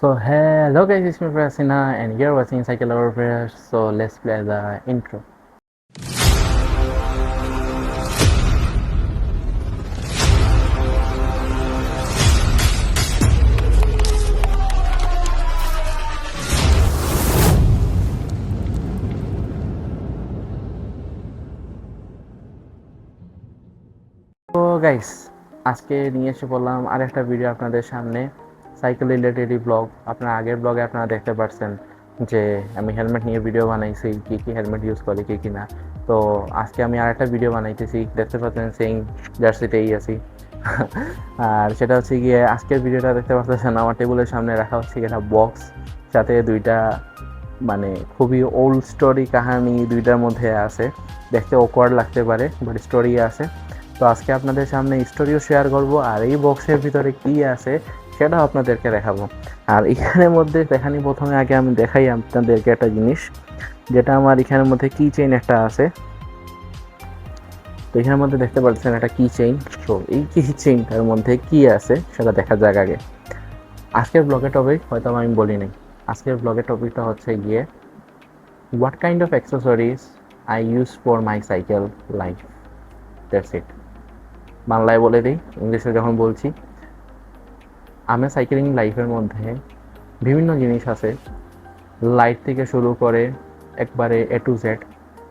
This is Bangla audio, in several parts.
So hello guys, it's me Prasina and you're watching Cycle Over. So let's play the intro. তো গাইস, আজকে নিয়ে এসে বললাম আরেকটা ভিডিও আপনাদের সামনে, সাইকেল রিলেটেডই ব্লগ। আপনার আগের ব্লগে আপনারা দেখতে পাচ্ছেন যে আমি হেলমেট নিয়ে ভিডিও বানাইছি, কী কী হেলমেট ইউজ করি কী কী না। তো আজকে আমি আরেকটা ভিডিও বানাইতেছি, দেখতে পাচ্ছেন সেম জার্সিতেই আছি। আর সেটা হচ্ছে গিয়ে আজকের ভিডিওটা দেখতে পাচ্ছেন আমার টেবিলের সামনে রাখা হচ্ছে একটা বক্স, সাথে দুইটা মানে খুবই ওল্ড স্টোরি কাহিনী দুইটার মধ্যে আছে। দেখতে অকওয়ার্ড লাগতে পারে বাট স্টোরি আছে। তো আজকে আপনাদের সামনে স্টোরিও শেয়ার করব আর এই বক্সের ভিতরে কি আছে সেটাও আপনাদেরকে দেখাবো। আর এখানের মধ্যে দেখানি প্রথমে আগে আমি দেখাই আপনাদেরকে একটা জিনিস, যেটা আমার এখানের মধ্যে কি চেইন একটা আছে। তো এখানের মধ্যে দেখতে পাচ্ছেন একটা কি চেইন। তো এই কি চেইনটার মধ্যে কি আছে সেটা দেখা যাক আগে। আজকের ব্লগের টপিক হয়তো আমি বলি নাই, আজকের ব্লগের টপিকটা হচ্ছে গিয়ে what kind of accessories I use for my cycle life. That's it. বাংলায় বলে দিই, ইংলিশে যখন বলছি, আমার সাইকেলিং লাইফের মধ্যে বিভিন্ন জিনিস আছে, লাইট থেকে শুরু করে একবারে এ টু জেড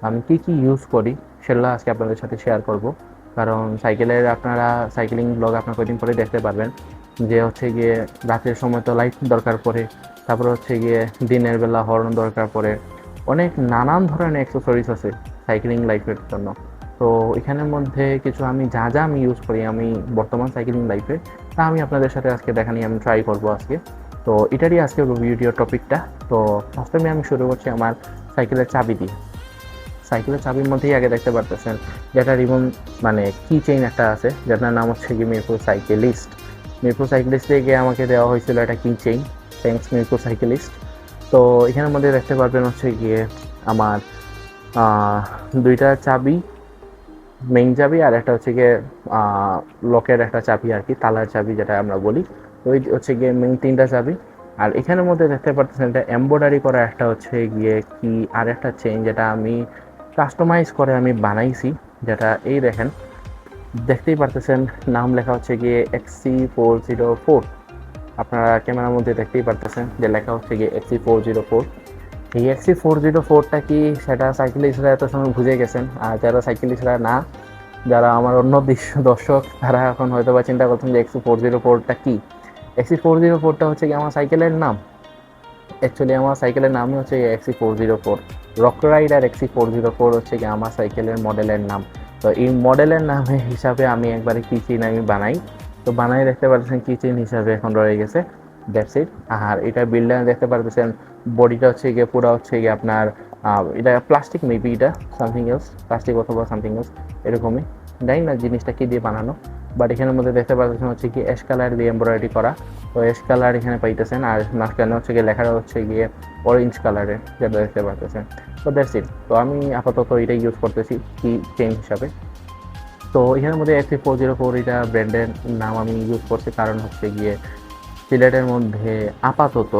আমি কী কী ইউজ করি সেগুলো আজকে আপনাদের সাথে শেয়ার করব। কারণ সাইকেলের আপনারা সাইকেলিং ব্লগ আপনার কয়েকদিন পরে দেখতে পারবেন যে হচ্ছে গিয়ে রাতের সময় তো লাইট দরকার পড়ে, তারপর হচ্ছে গিয়ে দিনের বেলা হর্ন দরকার পড়ে, অনেক নানান ধরনের অ্যাক্সেসরিজ আছে সাইকেলিং লাইফের জন্য। তো এখানের মধ্যে কিছু আমি যা যা আমি ইউজ করি আমি বর্তমান সাইকেলিং লাইফে, তা আমি আপনাদের সাথে আজকে দেখা নিয়ে আমি ট্রাই করবো আজকে। তো এটারই আজকে ভিডিও টপিকটা। তো ফার্স্টে আমি শুরু করছি আমার সাইকেলের চাবি দিয়ে। সাইকেলের চাবির মধ্যেই আগে দেখতে পারতেছেন যেটা রিবন মানে কি চেইন একটা আছে, যেটার নাম হচ্ছে কি মিরপুর সাইকেলিস্ট। মিরপুর সাইকেলিস্ট থেকে আমাকে দেওয়া হয়েছিল একটা কি চেইন, থ্যাঙ্কস মিরপুর সাইকেলিস্ট। তো এখানের মধ্যে দেখতে পারবেন হচ্ছে গিয়ে আমার দুইটা চাবি, মেইন চাবি আর একটা হচ্ছে গিয়ে লকের একটা চাবি আর কি, তালার চাবি যেটা আমরা বলি। ওই হচ্ছে গিয়ে মেইন তিনটা চাবি। আর এখানের মধ্যে দেখতে পাচ্ছেন এটা এমব্রয়ডারি করা একটা হচ্ছে গিয়ে কি আর একটা চেইন, যেটা আমি কাস্টমাইজ করে আমি বানাইছি, যেটা এই দেখেন দেখতেই পারতেছেন নাম লেখা হচ্ছে গিয়ে XC404। আপনারা ক্যামেরার মধ্যে দেখতেই পারতেছেন যে লেখা হচ্ছে গিয়ে XC404। এই XC404টা কি সেটা সাইকেলিস্টরা এত সময় বুঝে গেছেন, আর যারা সাইকেলিস্টরা না, যারা আমার অন্য দর্শক, তারা এখন হয়তো বা চিন্তা করছেন যে XC404টা কি। XC404টা হচ্ছে কি আমার সাইকেলের নাম। অ্যাকচুয়ালি আমার সাইকেলের নামই হচ্ছে XC404। রক রাইডার XC404 হচ্ছে কি আমার সাইকেলের মডেলের নাম। তো এই মডেলের নামে হিসাবে আমি একবারে কি চেইন আমি বানাই। তো বানাই দেখতে পাচ্ছেন কি চেইন হিসাবে এখন রয়ে গেছে, দ্যাটস ইট। আর এটা বিল্ডার দেখতে পারতেছেন বডিটা হচ্ছে গিয়ে পুরো হচ্ছে গিয়ে আপনার এটা প্লাস্টিক, মেবি এটা সামথিং এলস, প্লাস্টিক অথবা সামথিং এলস এরকমই, জানি না জিনিসটা কি দিয়ে বানানো। বাট এখানের মধ্যে দেখতে পাচ্ছেন হচ্ছে কি অ্যাশ কালার দিয়ে এমব্রয়ডারি করা। তো অ্যাশ কালার এখানে পাইতেছেন, আর মাঝখানে হচ্ছে গিয়ে লেখাটা হচ্ছে গিয়ে অরেঞ্জ কালারের, যেটা দেখতে পাচ্ছেন। তো দ্যাটস ইট। তো আমি আপাতত এটাই ইউজ করতেছি কি চেইন হিসাবে। তো এখানের মধ্যে XC404 এটা ব্র্যান্ডের নাম আমি ইউজ করছি, কারণ হচ্ছে গিয়ে সিলেটের মধ্যে আপাতত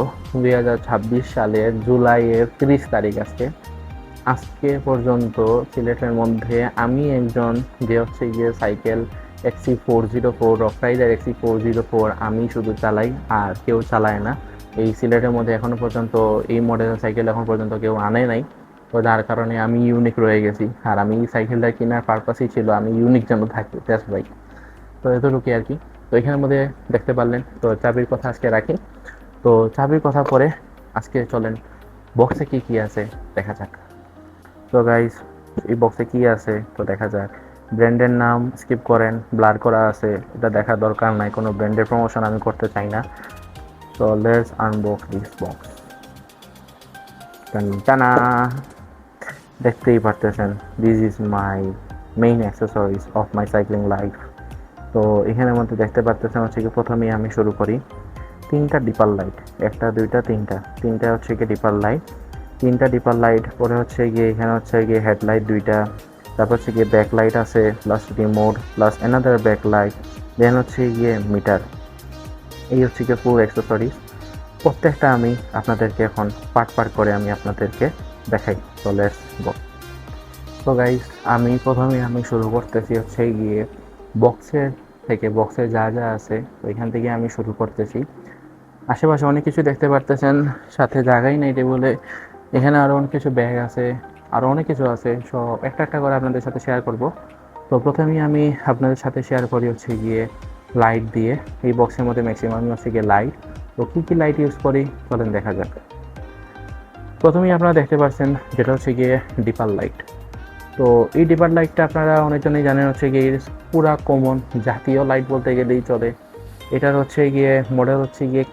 2026 সালের জুলাইয়ের 30 তারিখ আজকে পর্যন্ত সিলেটের মধ্যে আমি একজন যে হচ্ছে গিয়ে cycle XC404 rock rider XC404 আমি শুধু চালাই, আর কেউ চালায় না এই সিলেটের মধ্যে এখনো পর্যন্ত। এই মডেলের সাইকেল এখন পর্যন্ত কেউ আনে নাই। তো যার কারণে আমি ইউনিক রয়ে গেছি, আর আমি এই সাইকেলটা কেনার পারপাসই ছিল আমি ইউনিক যেন থাকি, জাস্ট ভাই। তো এতটুকুই আর কি। তো এখানের মধ্যে দেখতে পারলেন। তো চাবির কথা আজকে রাখি। তো চাবির কথা পরে আজকে চলেন বক্সে কি কি আছে দেখা যাক। তো গাইস, এই বক্সে কি আছে তো দেখা যাক। ব্র্যান্ডের নাম স্কিপ করেন, ব্লার করা আছে, এটা দেখার দরকার নাই, কোনো ব্র্যান্ডের প্রমোশন আমি করতে চাই না। তো লেটস আনবক্স দিস বক্স। টানা, দেখতেই পারতেছেন this is my main accessories of my cycling life. তো এখানের মধ্যে দেখতে পারতেছেন হচ্ছে কি প্রথমেই আমি শুরু করি তিনটা ডিপার লাইট, একটা দুইটা তিনটা হচ্ছে গিয়ে ডিপার লাইট, তিনটা ডিপার লাইট। পরে হচ্ছে গিয়ে এখানে হচ্ছে গিয়ে হেডলাইট দুইটা, তারপর হচ্ছে গিয়ে ব্যাক লাইট আছে plus remote plus another back light, then হচ্ছে গিয়ে মিটার। এই হচ্ছে গিয়ে ফুল অ্যাক্সেসরিজ। তো প্রত্যেকটা আমি আপনাদেরকে এখন পার্ট পার্ট করে আমি আপনাদেরকে দেখাই। তো লেটস গো। তো গাইস, প্রথমে আমি শুরু করতেছি হচ্ছে গিয়ে বক্সের থেকে। বক্সে যা যা আছে ওইখান থেকে আমি শুরু করতেছি। আশেপাশে অনেক কিছু দেখতে পারতেছেন, সাথে জায়গাই নেই টেবিলে। এখানে আরও অনেক কিছু ব্যাগ আছে, আরও অনেক কিছু আছে, সব একটা একটা করে আপনাদের সাথে শেয়ার করব। তো প্রথমেই আমি আপনাদের সাথে শেয়ার করি হচ্ছে গিয়ে লাইট দিয়ে। এই বক্সের মধ্যে ম্যাক্সিমাম হচ্ছে গিয়ে লাইট। তো কী কী লাইট ইউজ করি চলেন দেখা যাক। প্রথমেই আপনারা দেখতে পাচ্ছেন যেটা হচ্ছে গিয়ে ডিপার লাইট। তো এই ডিপার লাইটটা আপনারা অনেকজনই জানেন হচ্ছে গিয়ে পুরা কমন জাতীয় লাইট বলতে গেলেই চলে। এটার হচ্ছে গিয়ে মডেল হচ্ছে গিয়ে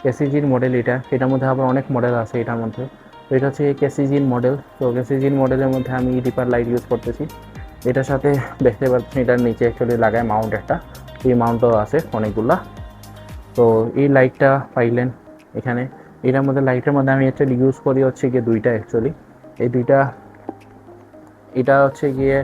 কেসিজির মডেল। এটার মধ্যে আবার অনেক মডেল আছে এটার মধ্যে। তো এটা হচ্ছে কেসিজির মডেল। তো কেসিজির মডেলের মধ্যে আমি ডিপার লাইট ইউজ করতেছি। এটার সাথে দেখতে পাচ্ছেন এটার নিচে অ্যাকচুয়ালি লাগায় মাউন্ট একটা, এই মাউন্টও আছে অনেকগুলা। তো এই লাইটটা পাইলেন এখানে। এটার মধ্যে লাইটের মধ্যে আমি অ্যাকচুয়ালি ইউজ করি হচ্ছে গিয়ে দুইটা অ্যাকচুয়ালি। এই দুইটা, এটা হচ্ছে গিয়ে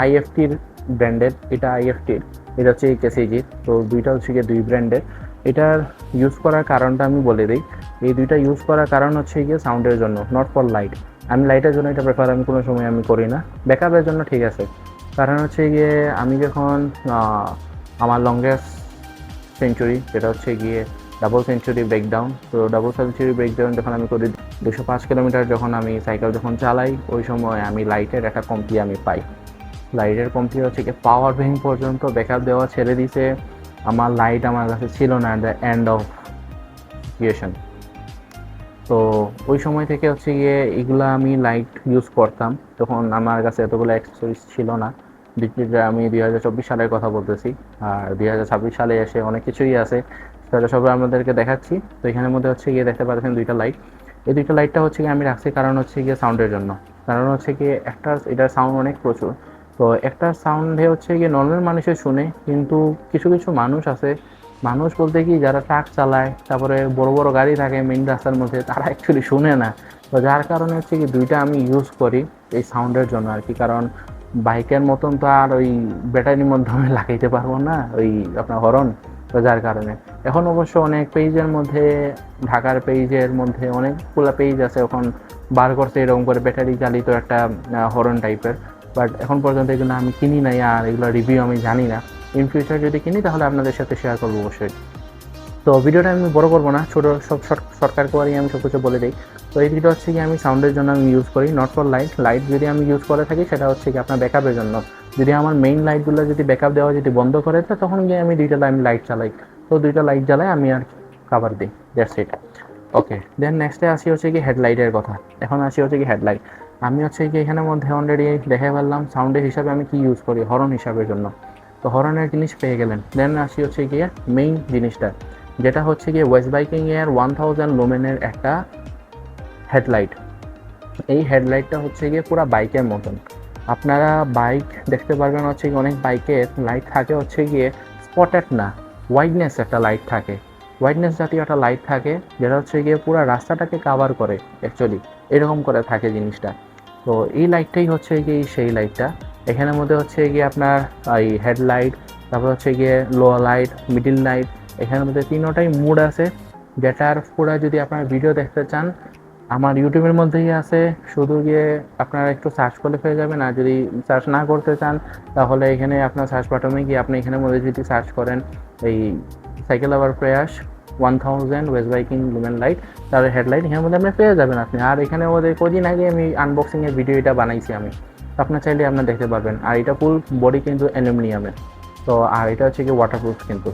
আইএফটির ব্র্যান্ডের, এটা আইএফটির, এটা হচ্ছে কেসিজির। তো দুইটা হচ্ছে গিয়ে দুই ব্র্যান্ডের। এটার ইউজ করার কারণটা আমি বলে দিই। এই দুইটা ইউজ করার কারণ হচ্ছে গিয়ে সাউন্ডের জন্য, নট ফর লাইট। আমি লাইটের জন্য এটা প্রেফার আমি কোনো সময় আমি করি না, ব্যাকআপের জন্য ঠিক আছে। কারণ হচ্ছে গিয়ে আমি যখন আমার লংগেস্ট সেঞ্চুরি, যেটা হচ্ছে গিয়ে ডাবল সেঞ্চুরি ব্রেকডাউন, তো ডাবল সেঞ্চুরি ব্রেকডাউন যখন আমি করি 205 কিলোমিটার যখন আমি সাইকেল যখন চালাই, ওই সময় আমি লাইটের একটা কমতি আমি পাই। লাইটের কমতি হচ্ছে কি পাওয়ার ব্যাংক পর্যন্ত ব্যাকআপ দেওয়া ছেড়ে দিছে, আমার লাইট আমার কাছে ছিল না at the end of situation. তো ওই সময় থেকে হচ্ছে গিয়ে এগুলো আমি লাইট ইউজ করতাম, তখন আমার কাছে এতগুলো অ্যাক্সেসরিজ ছিল না। আমি 2024 সালের কথা বলতেছি। আর 2026 সালে এসে অনেক কিছুই আছে, সেটা সব আমাদেরকে দেখাচ্ছি। তো এখানের মধ্যে হচ্ছে গিয়ে দেখতে পাচ্ছেন দুইটা লাইট। এই দুইটা লাইটটা হচ্ছে গিয়ে আমি রাখছি কারণ হচ্ছে গিয়ে সাউন্ডের জন্য। কারণ হচ্ছে গিয়ে এটার সাউন্ড অনেক প্রচুর। তো একটা সাউন্ডে হচ্ছে গিয়ে নর্মাল মানুষের শুনে, কিন্তু কিছু কিছু মানুষ আছে, মানুষ বলতে কি যারা ট্রাক চালায়, তারপরে বড় বড় গাড়ি থাকে মেইন রাস্তার মধ্যে, তারা অ্যাকচুয়ালি শুনে না। তো যার কারণে হচ্ছে কি দুইটা আমি ইউজ করি এই সাউন্ডের জন্য আর কি। কারণ বাইকের মতন তো আর ওই ব্যাটারির মাধ্যমে লাগাইতে পারবো না ওই আপনার হরন। তো যার কারণে এখন অবশ্য অনেক পেজের মধ্যে, ঢাকার পেজের মধ্যে অনেকগুলো পেজ আছে এখন বার করছে এরকম করে ব্যাটারি চালিত একটা হরন টাইপের। বাট এখন পর্যন্ত এগুলো আমি কিনি নাই, আর এগুলো রিভিউ আমি জানি না। ইন ফিউচার যদি কিনি তাহলে আপনাদের সাথে শেয়ার করবো অবশ্যই। তো ভিডিওটা আমি বড় করবো না, ছোটো সব শর্টকাট করেই আমি সব কিছু বলে দিই। তো এই ভিডিও হচ্ছে কি আমি সাউন্ডের জন্য আমি ইউজ করি, নট ফর লাইট। লাইট যদি আমি ইউজ করে থাকি সেটা হচ্ছে কি আপনার ব্যাকআপের জন্য। যদি আমার মেইন লাইটগুলো যদি ব্যাকআপ দেওয়া যদি বন্ধ করে দেয়, তখন গিয়ে আমি দুইটা লাইট চালাই। তো দুইটা লাইট জ্বালাই আমি আর কাভার দিই, দ্যাটস ইট। ওকে, দেন নেক্সটে আসি হচ্ছে কি হেডলাইটের কথা। এখন আসি হচ্ছে কি হেডলাইট। আমি হচ্ছে কি এখানের মধ্যে অলরেডি দেখে ফেললাম সাউন্ডের হিসাবে আমি কি ইউজ করি হরন হিসাবের জন্য। তো হরনের জিনিস পেয়ে গেলেন। দেন আসি হচ্ছে গিয়ে মেইন জিনিসটা, যেটা হচ্ছে গিয়ে ওয়েস্ট বাইকিং এর 1000 লুমেনের একটা হেডলাইট। এই হেডলাইটটা হচ্ছে গিয়ে পুরো বাইকের মতন। আপনারা বাইক দেখতে পারবেন হচ্ছে গিয়ে অনেক বাইকের লাইট থাকে হচ্ছে গিয়ে স্পটেড না, ওয়াইডনেস একটা লাইট থাকে, ওয়াইডনেস জাতীয় একটা লাইট থাকে, যেটা হচ্ছে গিয়ে পুরো রাস্তাটাকে কাভার করে অ্যাকচুয়ালি, এরকম করে থাকে জিনিসটা। তো এই লাইটটাই হচ্ছে গিয়ে সেই লাইটটা। এখানের মধ্যে হচ্ছে গিয়ে আপনার এই হেডলাইট, তারপর হচ্ছে গিয়ে লো লাইট, মিডিল লাইট, এখানের মধ্যে তিনোটাই মুড আছে। যেটার পুরো যদি আপনার ভিডিও দেখতে চান আমার ইউটিউবের মধ্যেই আছে, শুধু গিয়ে আপনারা একটু সার্চ করলে পেয়ে যাবেন। আর যদি সার্চ না করতে চান তাহলে এখানে আপনার সার্চ বাটনে গিয়ে আপনি এখানের মধ্যে যদি সার্চ করেন এই সাইকেল লাভার প্রয়াস 1000 ওয়েস্ট বাইকিং লুমেন লাইট, তার হেডলাইট, এখানের মধ্যে আপনি পেয়ে যাবেন আপনি। আর এখানে ওদের কদিন আগে আমি আনবক্সিংয়ের ভিডিও এটা বানাইছি আমি, আপনার চাইলে আপনার দেখতে পারবেন। আর এটা ফুল বডি কিন্তু অ্যালুমিনিয়ামের। তো আর এটা হচ্ছে কি ওয়াটারপ্রুফ কিন্তু।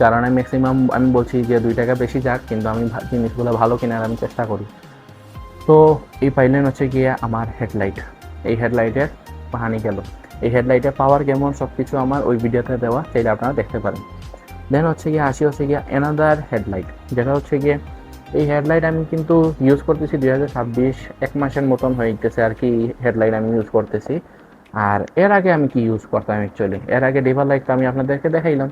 কারণ ম্যাক্সিমাম আমি বলছি যে 2 টাকা বেশি যাক, কিন্তু আমি জিনিসগুলো ভালো কেনার আমি চেষ্টা করি। তো এই পাইলেন হচ্ছে গিয়ে আমার হেডলাইট। এই হেডলাইটের কাহানি গেল, এই হেডলাইটের পাওয়ার কেমন সব কিছু আমার ওই ভিডিওতে দেওয়া, চাইলে আপনারা দেখতে পারেন। দেন হচ্ছে গিয়ে আসি হচ্ছে গিয়ে অ্যানাদার হেডলাইট, যেটা হচ্ছে গিয়ে এই হেডলাইট আমি কিন্তু ইউজ করতেছি 2026 এক মাসের মতন হয়ে গেছে আর কি হেডলাইট আমি ইউজ করতেছি। আর এর আগে আমি কি ইউজ করতাম অ্যাকচুয়ালি, এর আগে ডিভার লাইট আমি আপনাদেরকে দেখাইলাম।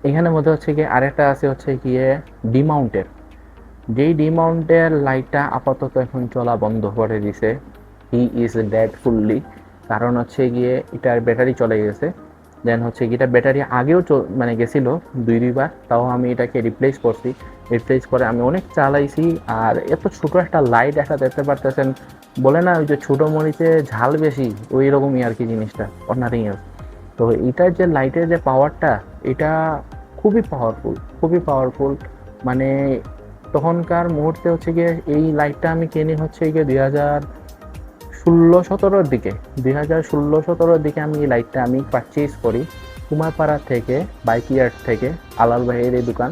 এখানের মধ্যে হচ্ছে গিয়ে আরেকটা আছে হচ্ছে গিয়ে ডিমাউন্টের। যেই ডিমাউন্টের লাইটটা আপাতত এখন চলা বন্ধ করে দিছে, হি ইজ ডেড ফুললি। কারণ হচ্ছে গিয়ে এটার ব্যাটারি চলে গেছে। দেন হচ্ছে কি এটা ব্যাটারি আগেও মানে গেছিলো দুইবার, তাও আমি এটাকে রিপ্লেস করছি। রিপ্লেস করে আমি অনেক চালাইছি। আর এত ছোট একটা লাইট একটা দেখতে পারতেছেন, বলে না ওই যে ছোটো মরিচে ঝাল বেশি, ওই রকমই আর কি জিনিসটা, অনারিং। তো এটার যে লাইটের যে পাওয়ারটা, এটা খুবই পাওয়ারফুল, খুবই পাওয়ারফুল। মানে তখনকার মুহূর্তে হচ্ছে গিয়ে এই লাইটটা আমি কিনি হচ্ছে গিয়ে 2016-17 দিকে, 2016-17 দিকে আমি এই লাইটটা আমি পারচেজ করি কুমারপাড়া থেকে, বাইক ইয়ার্ড থেকে, আলাল ভাইয়ের এই দোকান।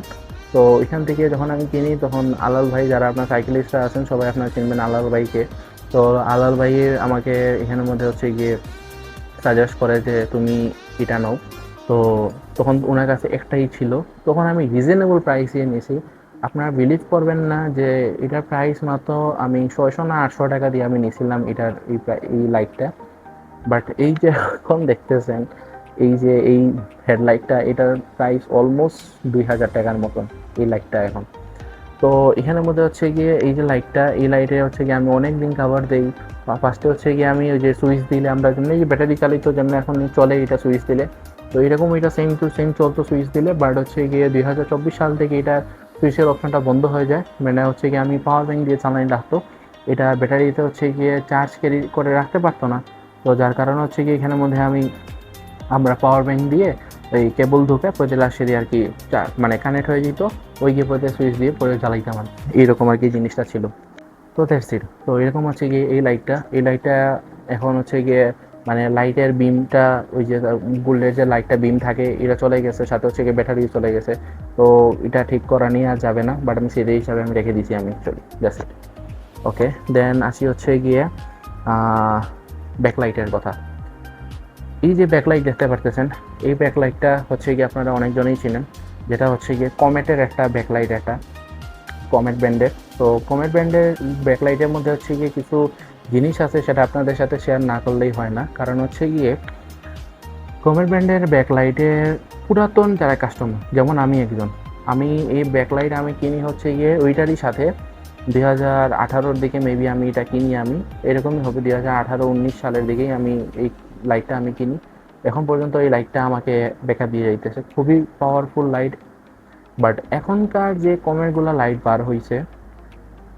তো এখান থেকে যখন আমি কিনি তখন আলাল ভাই, যারা আপনার সাইকেলিস্টরা আছেন সবাই আপনারা চিনবেন আলাল ভাইকে। তো আলাল ভাইয়ের আমাকে এখানের মধ্যে হচ্ছে গিয়ে সাজেস্ট করে যে তুমি এটা নাও। তো তখন ওনার কাছে একটাই ছিল, তখন আমি রিজনেবল প্রাইসে নিয়েছি। আপনারা বিলিভ করবেন না যে এটার প্রাইস মাত্র আমি 600 না 800 টাকা দিয়ে আমি নিয়েছিলাম এটার এই লাইটটা। বাট এই যে এখন দেখতেছেন এই যে এই হেডলাইটটা, এটার প্রাইস অলমোস্ট 2000 টাকার মতন এই লাইটটা এখন। তো এখানের মধ্যে হচ্ছে গিয়ে এই যে লাইটটা, এই লাইটে হচ্ছে গিয়ে আমি অনেক দিন কাভার দিই। ফার্স্টে হচ্ছে গিয়ে আমি ওই যে সুইচ দিলে আমরা যেমন এই যে ব্যাটারি চালিত যেমন এখন চলে এটা সুইচ দিলে, তো এরকম এটা সেম টু সেম চলতো সুইচ দিলে। বাট হচ্ছে গিয়ে 2024 সাল থেকে এটা সুইচের অপশনটা বন্ধ হয়ে যায়। মানে হচ্ছে গিয়ে আমি পাওয়ার ব্যাঙ্ক দিয়ে চালাই রাখতো, এটা ব্যাটারিতে হচ্ছে গিয়ে চার্জ ক্যারি করে রাখতে পারতো না। তো যার কারণে হচ্ছে গিয়ে এখানের মধ্যে আমরা পাওয়ার ব্যাঙ্ক দিয়ে এই কেবল ঢুকে পরে লাস্টে দিয়ে আর কি মানে কানেক্ট হয়ে যেত, ওই গিয়ে পরে সুইচ দিয়ে পরে জ্বালাইতাম আর এইরকম আর কি জিনিসটা ছিল। তো দ্যাটস ইট। তো এরকম হচ্ছে গিয়ে এই লাইটটা এখন হচ্ছে গিয়ে মানে লাইটের বিমটা, ওই যে গোল্ডের যে লাইটটা বিম থাকে এটা চলে গেছে, সাথে হচ্ছে গিয়ে ব্যাটারি চলে গেছে। তো এটা ঠিক করা নিয়ে আর যাবে না, বাট আমি সেই হিসাবে আমি রেখে দিয়েছি আমি অ্যাকচুয়ালি, দ্যাটস ইট। ওকে, দেন আসি হচ্ছে গিয়ে ব্যাকলাইটের কথা। এই যে ব্যাকলাইট দেখতে পারতেছেন, এই ব্যাকলাইটটা হচ্ছে গিয়ে আপনারা অনেকজনেই চিনেন, যেটা হচ্ছে গিয়ে কমেটের একটা ব্যাকলাইট, একটা কমেট ব্র্যান্ডের। তো কমেট ব্র্যান্ডের ব্যাকলাইটের মধ্যে হচ্ছে গিয়ে কিছু জিনিস আছে, সেটা আপনাদের সাথে শেয়ার না করলেই হয় না। কারণ হচ্ছে গিয়ে কমেট ব্র্যান্ডের ব্যাকলাইটের পুরাতন যারা কাস্টমার, যেমন আমি একজন, আমি এই ব্যাকলাইট আমি কিনি হচ্ছে গিয়ে ওইটারই সাথে 2018-র দিকে মেবি আমি এটা কিনি। আমি এরকমই হবে 2018-19 সালের দিকেই আমি এই লাইটটা আমি কিনি। এখন পর্যন্ত এই লাইটটা আমাকে ব্যাকআপ দিয়ে যাইতেছে, খুবই পাওয়ারফুল লাইট। বাট এখনকার যে কমেরগুলো লাইট বার হয়েছে,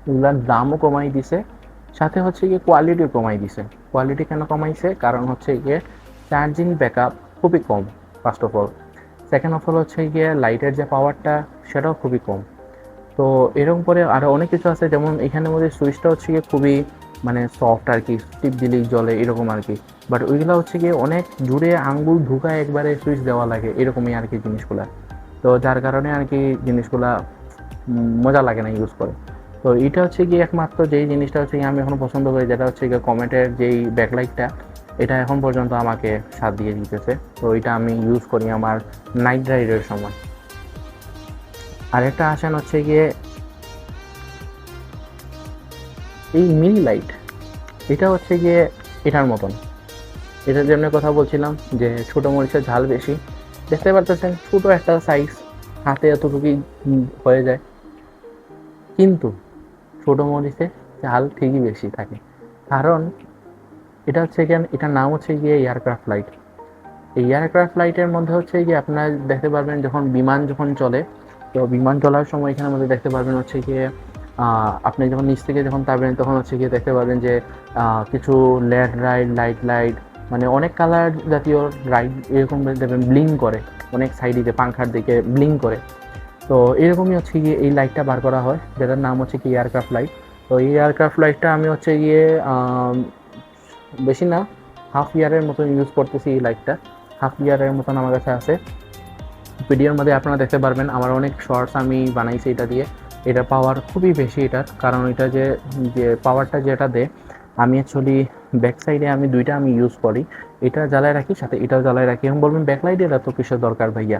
এগুলার দামও কমাই দিছে, সাথে হচ্ছে গিয়ে কোয়ালিটিও কমাই দিছে। কোয়ালিটি কেন কমাইছে? কারণ হচ্ছে গিয়ে চার্জিং ব্যাকআপ খুবই কম, first of all. Second of all হচ্ছে গিয়ে লাইটের যে পাওয়ারটা সেটাও খুবই কম। তো এরকম করে আরও অনেক কিছু আছে, যেমন এখানের মধ্যে সুইচটা হচ্ছে গিয়ে খুবই মানে সফট আর কি, টিপ দিলেই জ্বলে এরকম আর কি। বাট ওইগুলো হচ্ছে গিয়ে অনেক জুড়ে আঙ্গুল ঢুকায় একবারে সুইচ দেওয়া লাগে এরকমই আর কি জিনিসগুলা। তো যার কারণে আর কি জিনিসগুলা মজা লাগে না ইউজ করে। তো এটা হচ্ছে গিয়ে একমাত্র যেই জিনিসটা হচ্ছে গিয়ে আমি এখন পছন্দ করি, যেটা হচ্ছে গিয়ে কমেটের যেই ব্যাকলাইটটা, এটা এখন পর্যন্ত আমাকে সাথ দিয়ে দিতেছে। তো এটা আমি ইউজ করি আমার নাইট রাইডের সময়। আরেকটা আসেন হচ্ছে গিয়ে এই মিনি লাইট, এটা হচ্ছে গিয়ে এটার মতন, এটার জন্য কথা বলছিলাম যে ছোটো মরিচের ঝাল বেশি। দেখতে পারতেছেন ছোটো একটা সাইজ, হাতে এতটুকুই হয়ে যায়, কিন্তু ছোটো মরিচে ঝাল ঠিকই বেশি থাকে। কারণ এটা হচ্ছে গিয়ে, এটার নাম হচ্ছে গিয়ে এয়ারক্রাফট লাইট। এই এয়ারক্রাফট লাইটের মধ্যে হচ্ছে গিয়ে আপনারা দেখতে পারবেন যখন বিমান যখন চলে, তো বিমান চলার সময় এখানের মধ্যে দেখতে পারবেন হচ্ছে গিয়ে আপনি যখন নিচ থেকে যখন তাবেন তখন হচ্ছে গিয়ে দেখতে পারবেন যে কিছু লেড লাইট, লাইট লাইট, মানে অনেক কালার জাতীয় লাইট এরকম দেখবেন ব্লিং করে, অনেক সাইডে পাংখার দিকে ব্লিং করে। তো এরকমই হচ্ছে গিয়ে এই লাইটটা বার করা হয়, যেটার নাম হচ্ছে কি এয়ারক্রাফট লাইট। তো এই এয়ারক্রাফট লাইটটা আমি হচ্ছে গিয়ে বেশি না, হাফ ইয়ারের মতন ইউজ করতেছি এই লাইটটা। হাফ ইয়ারের মতন আমার কাছে আছে। ভিডিওর মধ্যে আপনারা দেখতে পারবেন আমার অনেক শর্টস আমি বানাইছি এটা দিয়ে। এটা পাওয়ার খুবই বেশি এটার, কারণ এটা যে যে পাওয়ারটা যেটা দেয়, আমি অ্যাকচুয়ালি ব্যাক সাইডে আমি দুইটা আমি ইউজ করি, এটা জ্বালায় রাখি সাথে এটাও জ্বালায় রাখি। এখন বলবেন ব্যাকলাইটের এত কিসের দরকার ভাইয়া?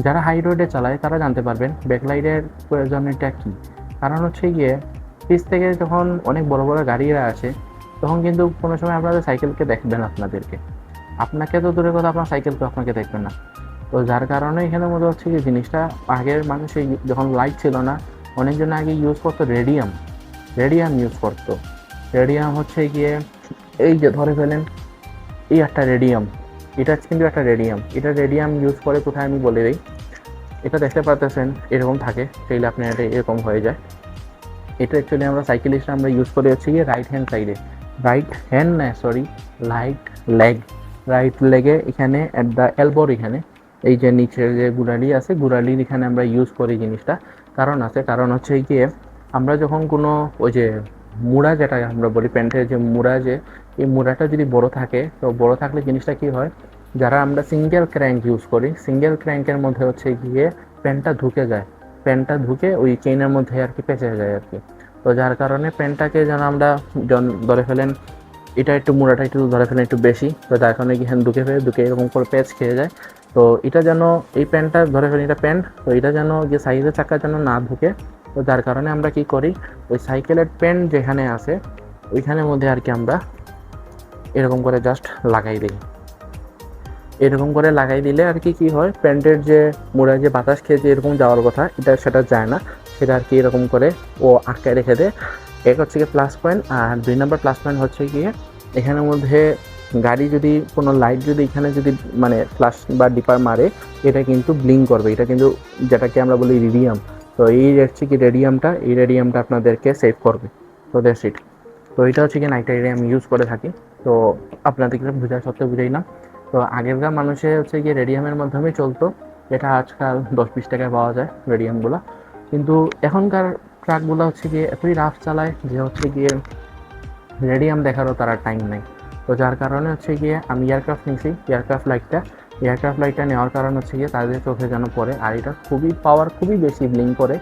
যারা হাই রোডে চালায় তারা জানতে পারবেন ব্যাকলাইটের প্রয়োজনীয়তা কী। কারণ হচ্ছে গিয়ে পিছ থেকে যখন অনেক বড় বড় গাড়িরা আসে, তখন কিন্তু কোনো সময় আপনাদের সাইকেলকে দেখবেন, আপনাকে তো দূরের কথা আপনার সাইকেলকে আপনাকে দেখবেন না। তো যার কারণে এখানের মধ্যে হচ্ছে কি জিনিসটা, আগের মানুষ যখন লাইট ছিল না, অনেকজন আগে ইউজ করতো রেডিয়াম, ইউজ করতো। রেডিয়াম হচ্ছে গিয়ে এই যে ধরে ফেলেন এই একটা রেডিয়াম, এটা কিন্তু একটা রেডিয়াম, এটা রেডিয়াম ইউজ করে কোথায় আমি বলে দিই। এটা দেখতে পাচ্ছেন এরকম থাকে, চাইলে আপনার এটা এরকম হয়ে যায়। এটা অ্যাকচুয়ালি আমরা সাইকেলিস্ট আমরা ইউজ করে হচ্ছে গিয়ে রাইট হ্যান্ড সাইডে, রাইট হ্যান্ড না সরি রাইট লেগ, রাইট লেগে এখানে অ্যাট দ্য এলবোর এখানে এই যে নিচের যে গুড়ালি আছে গুড়ালির এখানে আমরা ইউজ করি জিনিসটা। কারণ আছে, কারণ হচ্ছে গিয়ে আমরা যখন কোনো ওই যে মুড়া যেটা আমরা বলি প্যান্টের যে মুড়া, যে এই মুড়াটা যদি বড় থাকে, তো বড় থাকলে জিনিসটা কি হয়, যারা আমরা সিঙ্গেল ক্র্যাঙ্ক ইউজ করি সিঙ্গেল ক্র্যাঙ্কের মধ্যে হচ্ছে গিয়ে প্যান্টটা ঢুকে যায়, প্যান্টটা ঢুকে ওই চেইনের মধ্যে আর কি পেঁচে যায় আর কি। তো যার কারণে প্যান্টটাকে যেন আমরা ধরে ফেলেন এটা একটু মুড়াটা একটু ধরে ফেলেন একটু বেশি, তো যার কারণে কি হ্যান্ড ঢুকে এরকম করে প্যাচ খেয়ে যায়। তো এটা যেন এই প্যান্টটা ধরে ফেলেন এটা প্যান্ট, তো এটা যেন যে সাইজের চাকা যেন না ঢুকে, তো যার কারণে আমরা কি করি ওই সাইকেলের প্যান্ট যেখানে আছে ওইখানের মধ্যে আর কি আমরা এরকম করে জাস্ট লাগাই দিই। এরকম করে লাগাই দিলে আর কি হয় প্যান্টের যে মুড়ায় যে বাতাস খেয়ে যে এরকম যাওয়ার কথা এটা সেটা যায় না, সেটা আর কি এরকম করে ও আটকায় রেখে দেয়। এক হচ্ছে গিয়ে প্লাস পয়েন্ট, আর 2 নম্বর প্লাস পয়েন্ট হচ্ছে গিয়ে এখানের মধ্যে গাড়ি যদি কোনো লাইট যদি এখানে যদি মানে ফ্লাশ বা ডিপার মারে এটা কিন্তু ব্লিঙ্ক করবে, এটা কিন্তু যেটাকে আমরা বলি রেডিয়াম। তো এই হচ্ছে কি রেডিয়ামটা, এই রেডিয়ামটা আপনাদেরকে সেভ করবে। তো দ্যাটস ইট। তো এটা হচ্ছে কি নাইট রেডিয়াম ইউজ করে থাকি। তো আপনাদেরকে বোঝা সত্ত্বেও বুঝাইলাম। তো আগেরকার মানুষে হচ্ছে গিয়ে রেডিয়ামের মাধ্যমেই চলতো, এটা আজকাল 10-20 টাকায় পাওয়া যায় রেডিয়ামগুলো। কিন্তু এখনকার ট্রাকগুলো হচ্ছে গিয়ে এতই রাফ চালায় যে হচ্ছে গিয়ে রেডিয়াম দেখারও তারা টাইম নেই। তো যার কারণে হচ্ছে গিয়ে আমি এয়ারক্রাফট নিয়েছি, এয়ারক্রাফট লাইটটা নেওয়ার কারণ হচ্ছে গিয়ে তাদের চোখে যেন পড়ে, আর এটা খুবই পাওয়ার খুবই বেশি ব্লিঙ্ক করে,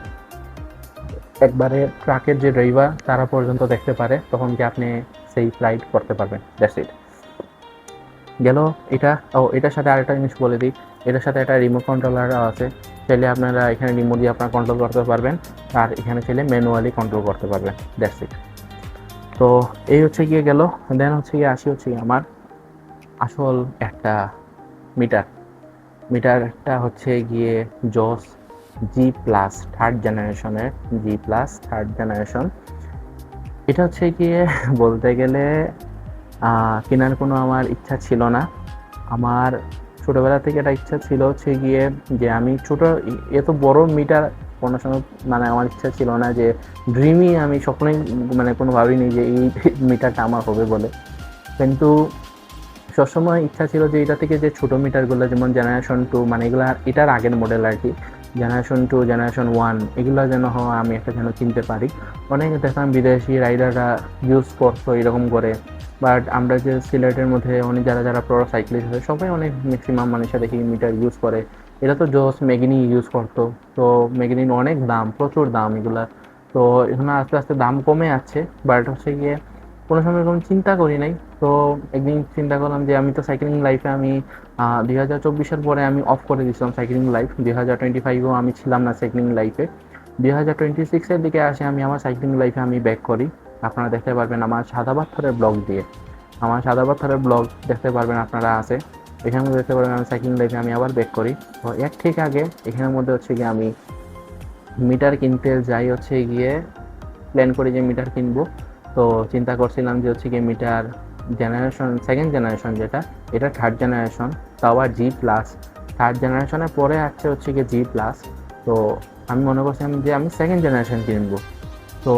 একবারে ট্রাকের যে ড্রাইভার তারা পর্যন্ত দেখতে পারে, তখন কি আপনি সেই ফ্লাইট করতে পারবেন। দ্যাটস ইট গেল এটা। ও এটার সাথে আরেকটা জিনিস বলে দিই, এটার সাথে একটা রিমোট কন্ট্রোলার আছে, চাইলে আপনারা এখানে রিমোট দিয়ে আপনারা কন্ট্রোল করতে পারবেন, আর এখানে চাইলে ম্যানুয়ালি কন্ট্রোল করতে পারবেন। That's it. তো এই হচ্ছে গিয়ে গেল। দেন হচ্ছে গিয়ে আসি হচ্ছে গিয়ে আমার আসল একটা মিটার, মিটারটা হচ্ছে গিয়ে জস G+ থার্ড জেনারেশনের, থার্ড জেনারেশন। এটা হচ্ছে গিয়ে বলতে গেলে কেনার কোনো আমার ইচ্ছা ছিল না। আমার ছোটোবেলা থেকে একটা ইচ্ছা ছিল হচ্ছে গিয়ে যে আমি এত বড় মিটার কোনো সময় মানে আমার ইচ্ছা ছিল না, যে ড্রিমই আমি স্বপ্নেই মানে কোনো ভাবিনি যে এই মিটারটা আমার হবে বলে। কিন্তু সবসময় ইচ্ছা ছিল যে এটা থেকে যে ছোটো মিটারগুলো যেমন জেনারেশন 2 মানে এটার আগের মডেল আর কি, জেনারেশন 2 জেনারেশন 1 এগুলো যেন আমি একটা যেন কিনতে পারি। অনেক দেখলাম বিদেশি রাইডাররা ইউজ করতো এরকম করে, বাট আমরা যে সিলেটের মধ্যে অনেক যারা প্রো সাইক্লিস্ট আছে সবাই অনেক ম্যাক্সিমাম মানুষের দেখি মিটার ইউজ করে। এটা তো জোস ম্যাগনি ইউজ করতো, তো ম্যাগনির অনেক দাম, প্রচুর দাম এগুলা। তো এখন আস্তে আস্তে দাম কমে যাচ্ছে, বাট হচ্ছে গিয়ে কোনো সময় কোনো চিন্তা করি নাই। তো একদিন চিন্তা করলাম যে আমি তো সাইক্লিং লাইফে আমি 2024-এর পরে আমি অফ করে দিয়েছিলাম সাইক্লিং লাইফ, 2025-এও আমি ছিলাম না সাইক্লিং লাইফে। 2026-এর দিকে আসে আমি আমার সাইক্লিং লাইফে আমি ব্যাক করি। আপনারা দেখতে পারবেন আমার সাদা পাথরের ব্লগ দিয়ে, আমার সাদা পাথরের ব্লগ দেখতে পারবেন আপনারা আছে, এখানে দেখতে পারবেন আমি সাইক্লিং লাইফে আমি আবার ব্যাক করি। তো এর ঠিক আগে এখানের মধ্যে হচ্ছে গিয়ে আমি মিটার কিনতে যাই, হচ্ছে গিয়ে প্ল্যান করি যে মিটার কিনবো। তো চিন্তা করছিলাম যে হচ্ছে গিয়ে মিটার জেনারেশন সেকেন্ড জেনারেশন যেটা, এটা থার্ড জেনারেশন, তাও আর G+। থার্ড জেনারেশনের পরে আসছে হচ্ছে গিয়ে G+। তো আমি মনে করছিলাম যে আমি সেকেন্ড জেনারেশন কিনবো। তো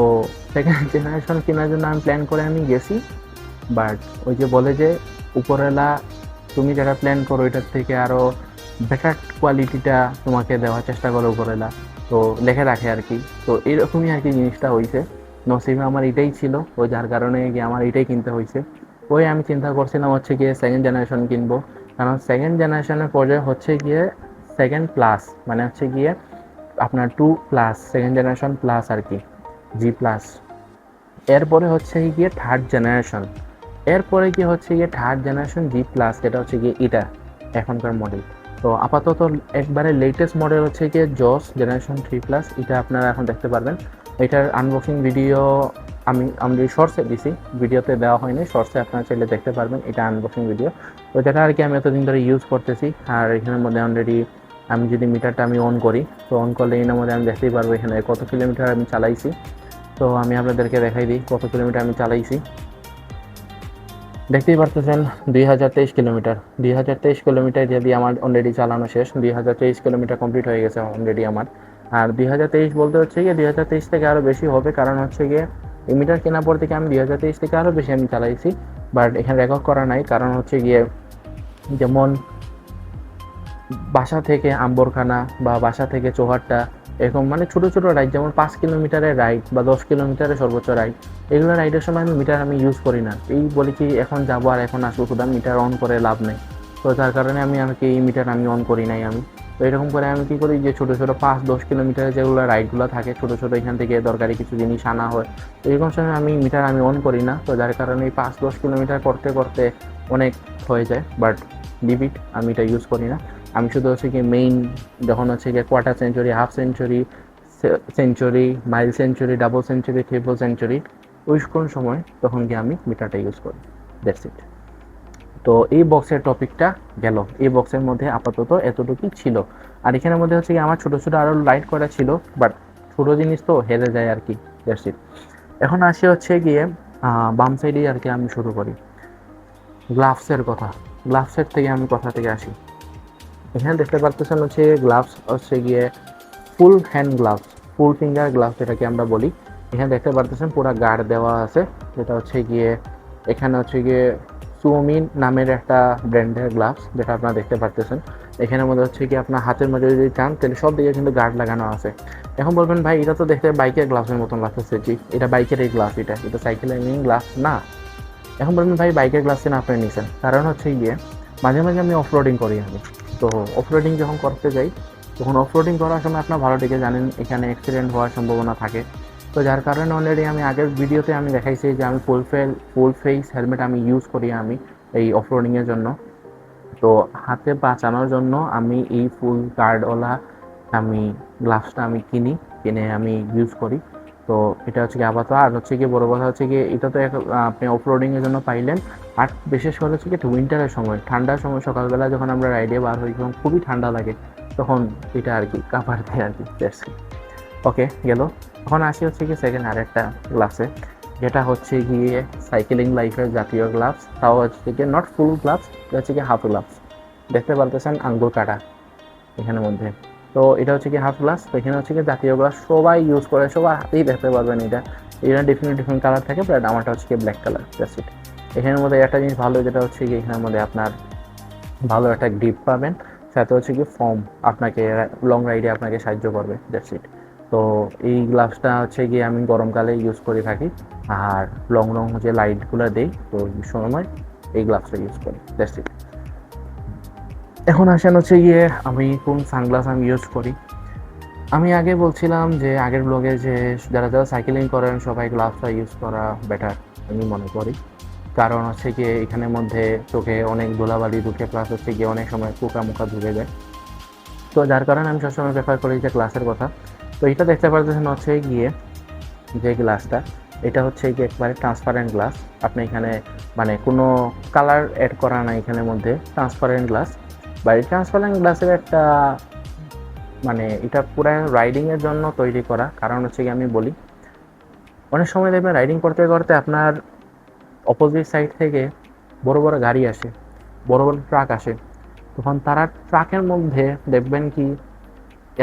সেকেন্ড জেনারেশন কেনার জন্য আমি প্ল্যান করে আমি গেছি, বাট ওই যে বলে যে উপরওয়ালা তুমি যেটা প্ল্যান করো এটার থেকে আরও বেটার কোয়ালিটিটা তোমাকে দেওয়ার চেষ্টা করো উপরওয়ালা, তো লেখে রাখে আর কি। তো এরকমই আর কি জিনিসটা হয়েছে, নসিবে আমার এটাই ছিল, ওই যার কারণে গিয়ে আমার এটাই কিনতে হয়েছে। ওই আমি চিন্তা করছিলাম হচ্ছে গিয়ে সেকেন্ড জেনারেশন কিনবো, কারণ সেকেন্ড জেনারেশনের পর্যায়ে হচ্ছে গিয়ে সেকেন্ড প্লাস মানে হচ্ছে গিয়ে আপনার 2+, সেকেন্ড জেনারেশন প্লাস আর কি, G+। এরপরে হচ্ছে গিয়ে থার্ড জেনারেশন, এরপরে কি হচ্ছে গিয়ে থার্ড জেনারেশন G+, এটা হচ্ছে গিয়ে এটা এখনকার মডেল। তো আপাতত একবারে লেটেস্ট মডেল হচ্ছে গিয়ে জস জেনারেশন 3+, এটা আপনারা এখন দেখতে পারবেন। এটার আনবক্সিং ভিডিও আমি শর্টসে দিছি, ভিডিওতে দেওয়া হয়নি, শর্টসে আপনারা চাইলে দেখতে পারবেন এটা আনবক্সিং ভিডিও। তো যেটা আর কি আমি এতদিন ধরে ইউজ করতেছি, আর এখানের মধ্যে অলরেডি আমি যদি মিটারটা আমি অন করি, তো অন করলে এর মধ্যে আমি দেখতেই পারবো এখানে কত কিলোমিটার আমি চালাইছি। তো আমি আপনাদেরকে দেখাই দিই কত কিলোমিটার আমি চালাইছি। দেখতেই পারতেছেন 2023 কিলোমিটার, 2023 কিলোমিটার যদি আমার অলরেডি চালানো শেষ, 2023 কিলোমিটার কমপ্লিট হয়ে গেছে অলরেডি আমার। আর 2023 বলতে হচ্ছে গিয়ে 2023 থেকে আরও বেশি হবে, কারণ হচ্ছে গিয়ে এই মিটার কেনার পর থেকে আমি 2023 থেকে আরও বেশি আমি চালাইছি, বাট এখানে রেকর্ড করা নাই, কারণ হচ্ছে গিয়ে যেমন বাসা থেকে আম্বরখানা বা বাসা থেকে চৌহাট্টা, এরকম মানে ছোটো ছোটো রাইড, যেমন 5 কিলোমিটারের রাইড বা 10 কিলোমিটারের সর্বোচ্চ রাইড, এগুলো রাইডের সময় আমি মিটার আমি ইউজ করি না। এই বলি কি এখন যাবো আর এখন আসবো, শুধু মিটার অন করে লাভ নেই। তো যার কারণে আমি আর কি এই মিটার আমি অন করি নাই আমি। তো এরকম করে আমি কী করি, যে ছোটো ছোটো 5-10 কিলোমিটারের যেগুলো রাইডগুলো থাকে, ছোটো ছোটো এখান থেকে দরকারি কিছু জিনিস আনা হয়, তো এরকম সময় আমি মিটার আমি অন করি না। তো যার কারণে এই 5-10 কিলোমিটার করতে করতে অনেক হয়ে যায়, বাট লিমিট আমি এটা ইউজ করি না। আমি শুধু হচ্ছে কি মেইন যখন হচ্ছে গিয়ে quarter century, half century, century, mile century, double century, triple century, ওই কোন সময় তখন গিয়ে আমি মিটারটা ইউজ করি। That's it. তো এই বক্সের টপিকটা গেল, এই বক্সের মধ্যে আপাতত এতটুকুই ছিল। আর এখানের মধ্যে হচ্ছে কি আমার ছোটো ছোটো আরও লাইট করা ছিল, বাট ছোটো জিনিস তো হেরে যায় আর কি। That's it. এখন আসি হচ্ছে গিয়ে বাম সাইডেই আর কি আমি শুরু করি গ্লাভসের কথা। গ্লাভসের থেকে আমি কথা থেকে আসি। এখানে দেখতে পারতেছেন হচ্ছে গ্লাভস হচ্ছে গিয়ে ফুল হ্যান্ড গ্লাভস, ফুল ফিঙ্গার গ্লাভস যেটাকে আমরা বলি। এখানে দেখতে পারতেছেন পুরো গার্ড দেওয়া আছে, যেটা হচ্ছে গিয়ে এখানে হচ্ছে গিয়ে সুমিন নামের একটা ব্র্যান্ডের গ্লাভস, যেটা আপনারা দেখতে পারতেছেন। এখানের মধ্যে হচ্ছে কি আপনার হাতের মধ্যে যদি চান তাহলে সব দিকে কিন্তু গার্ড লাগানো আছে। এখন বলবেন ভাই এটা তো দেখতে বাইকের গ্লাভসের মতন লাগতেছে। জি, এটা বাইকের এই গ্লাভস, এটা সাইকেলের গ্লাভস না। এখন বলবেন ভাই বাইকের গ্লাভস কেন আপনি নিয়েছেন? কারণ হচ্ছে গিয়ে মাঝে মাঝে আমি অফরোডিং করি আমি। তো অফরোডিং যখন করতে যাই, তখন অফরোডিং করার সময় আপনার ভালো দিকে জানেন এখানে অ্যাক্সিডেন্ট হওয়ার সম্ভাবনা থাকে। তো যার কারণে অলরেডি আমি আগের ভিডিওতে আমি দেখাইছি যে আমি ফুল ফেস হেলমেট আমি ইউজ করি আমি এই অফরোডিংয়ের জন্য। তো হাতে বাঁচানোর জন্য আমি এই ফুল গার্ডওয়ালা আমি গ্লাভসটা আমি কিনে আমি ইউজ করি। তো এটা হচ্ছে কি আপাতত। আর হচ্ছে কি বড় কথা হচ্ছে কি এটা তো আপনি অফরোডিংয়ের জন্য পাইলেন। আর বিশেষ করে হচ্ছে কি উইন্টারের সময়, ঠান্ডার সময় সকালবেলা যখন আমরা রাইডে বার হই তখন খুবই ঠান্ডা লাগে, তখন এটা আর কি কাভার দেয় আর কি। ওকে গেল। এখন আসি হচ্ছে কি সেকেন্ড আরেকটা গ্লাভসে, যেটা হচ্ছে গিয়ে সাইকেলিং লাইফের জাতীয় গ্লাভস। তাও হচ্ছে গিয়ে নট ফুল গ্লাভস, এটা হচ্ছে কি হাফ গ্লাভস। দেখতে পারতেছেন আঙ্গুল কাটা এখানের মধ্যে। তো এটা হচ্ছে কি হাফ গ্লাস। তো এখানে হচ্ছে কি জাতীয় গ্লাস সবাই ইউজ করে, সবার হাতেই দেখতে পারবেন এটা। এটা ডিফারেন্ট ডিফারেন্ট কালার থাকে, বাট আমারটা হচ্ছে কি ব্ল্যাক কালার। That's it. এখানের মধ্যে একটা জিনিস ভালো, যেটা হচ্ছে কি এখানের মধ্যে আপনার ভালো একটা গ্রিপ পাবেন, সাথে হচ্ছে কি ফর্ম আপনাকে লং রাইডে আপনাকে সাহায্য করবে। That's it. তো এই গ্লাভসটা হচ্ছে গিয়ে আমি গরমকালে ইউজ করে থাকি, আর লং লং যে লাইটগুলো দেই তো এই সময় এই গ্লাভসটা ইউজ করি। That's it. এখন আসেন হচ্ছে গিয়ে আমি কোন সানগ্লাস আমি ইউজ করি। আমি আগে বলছিলাম যে আগের ব্লগে যে যারা যারা সাইকেলিং করেন সবাই গ্লাভসটা ইউজ করা বেটার আমি মনে করি। কারণ হচ্ছে গিয়ে এখানের মধ্যে চোখে অনেক ধুলাবালি ঢুকে, প্লাস হচ্ছে গিয়ে অনেক সময় পোকা মুখা ঢুকে যায়। তো যার কারণে আমি সবসময় প্রেফার করি যে গ্লাসের কথা। তো এটা দেখতে পারতেছেন হচ্ছে গিয়ে যে গ্লাসটা, এটা হচ্ছে গিয়ে একবারে ট্রান্সপারেন্ট গ্লাস। আপনি এখানে মানে কোনো কালার অ্যাড করা নাই এখানের মধ্যে, ট্রান্সপারেন্ট গ্লাস। বা এই ট্রান্সপারেন্ট গ্লাসের একটা মানে এটা পুরো রাইডিংয়ের জন্য তৈরি করা। কারণ হচ্ছে কি আমি বলি, অনেক সময় দেখবেন রাইডিং করতে করতে আপনার অপোজিট সাইড থেকে বড় বড় গাড়ি আসে, বড় বড় ট্রাক আসে, তখন তারা ট্রাকের মধ্যে দেখবেন কি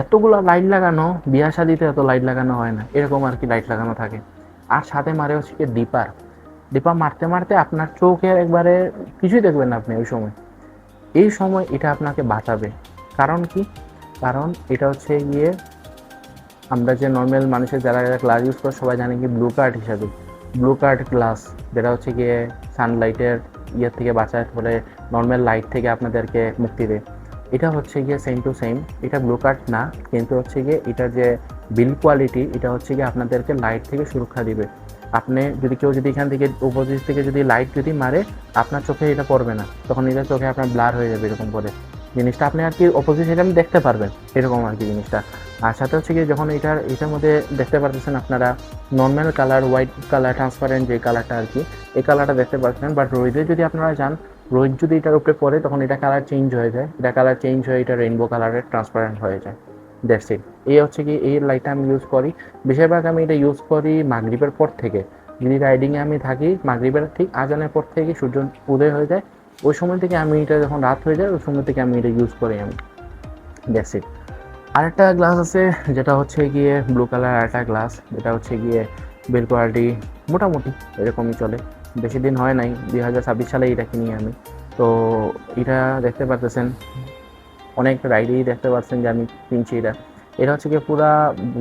এতগুলো লাইট লাগানো, বিয়া শাদিতে এত লাইট লাগানো হয় না, এরকম আর কি লাইট লাগানো থাকে। আর সাথে মারে হচ্ছে কি ডিপার। ডিপার মারতে মারতে আপনার চোখের একবারে কিছুই দেখবেন না আপনি ওই সময়। এই সময় এটা আপনাকে বাঁচাবে। কারণ কি? কারণ এটা হচ্ছে গিয়ে আমরা যে নর্মাল মানুষের যারা যারা গ্লাস ইউজ করে সবাই জানে কি ব্লু কার্ড হিসাবে, ব্লু কার্ড গ্লাস, যেটা হচ্ছে গিয়ে সানলাইটের ইয়ের থেকে বাঁচায় বলে নর্মাল লাইট থেকে আপনাদেরকে মুক্তি দেয়। এটা হচ্ছে গিয়ে সেম টু সেম, এটা ব্লু কার্ড না, কিন্তু হচ্ছে গিয়ে এটার যে বিল কোয়ালিটি এটা হচ্ছে গিয়ে আপনাদেরকে লাইট থেকে সুরক্ষা দিবে। আপনি যদি কেউ যদি এখান থেকে অপোজিট থেকে যদি লাইট যদি মারে আপনার চোখে এটা পড়বে না, তখন এটা চোখে আপনার ব্লার হয়ে যাবে এরকম করে জিনিসটা আপনি আর কি অপোজিট সাইডে আপনি দেখতে পারবেন এরকম আর কি জিনিসটা। আর সাথে হচ্ছে কি যখন এটার মধ্যে দেখতে পারতেছেন আপনারা normal colour, white colour, transparent যে কালারটা আর কি, এই কালারটা দেখতে পাচ্ছেন। বাট রোদে যদি আপনারা যান, রোদ যদি এটার উপরে পড়ে তখন এটা কালার চেঞ্জ হয়ে যায়, এটা কালার চেঞ্জ হয়ে এটা রেইনবো কালারের ট্রান্সপারেন্ট হয়ে যায়। That's it. এই হচ্ছে কি এই লাইটটা আমি ইউজ করি বেশিরভাগ। আমি এটা ইউজ করি মাগরিবের পর থেকে, যদি রাইডিংয়ে আমি থাকি মাগরিবের ঠিক আজানের পর থেকে সূর্য উদয় হয়ে যায়, ওই সময় থেকে আমি এটা যখন রাত হয়ে যায় ওই সময় থেকে আমি এটা ইউজ করি আমি। That's it. আরেকটা গ্লাস আছে যেটা হচ্ছে গিয়ে ব্লু কালার আরেকটা গ্লাস, যেটা হচ্ছে গিয়ে বিল্ড কোয়ালিটি মোটামুটি এরকমই চলে, বেশি দিন হয় নাই, 2026 সালে এটা কিনি আমি। তো এটা দেখতে পারতেছেন অনেক রাইডেই দেখতে পাচ্ছেন যে আমি কিনছি এটা। এটা হচ্ছে গিয়ে পুরা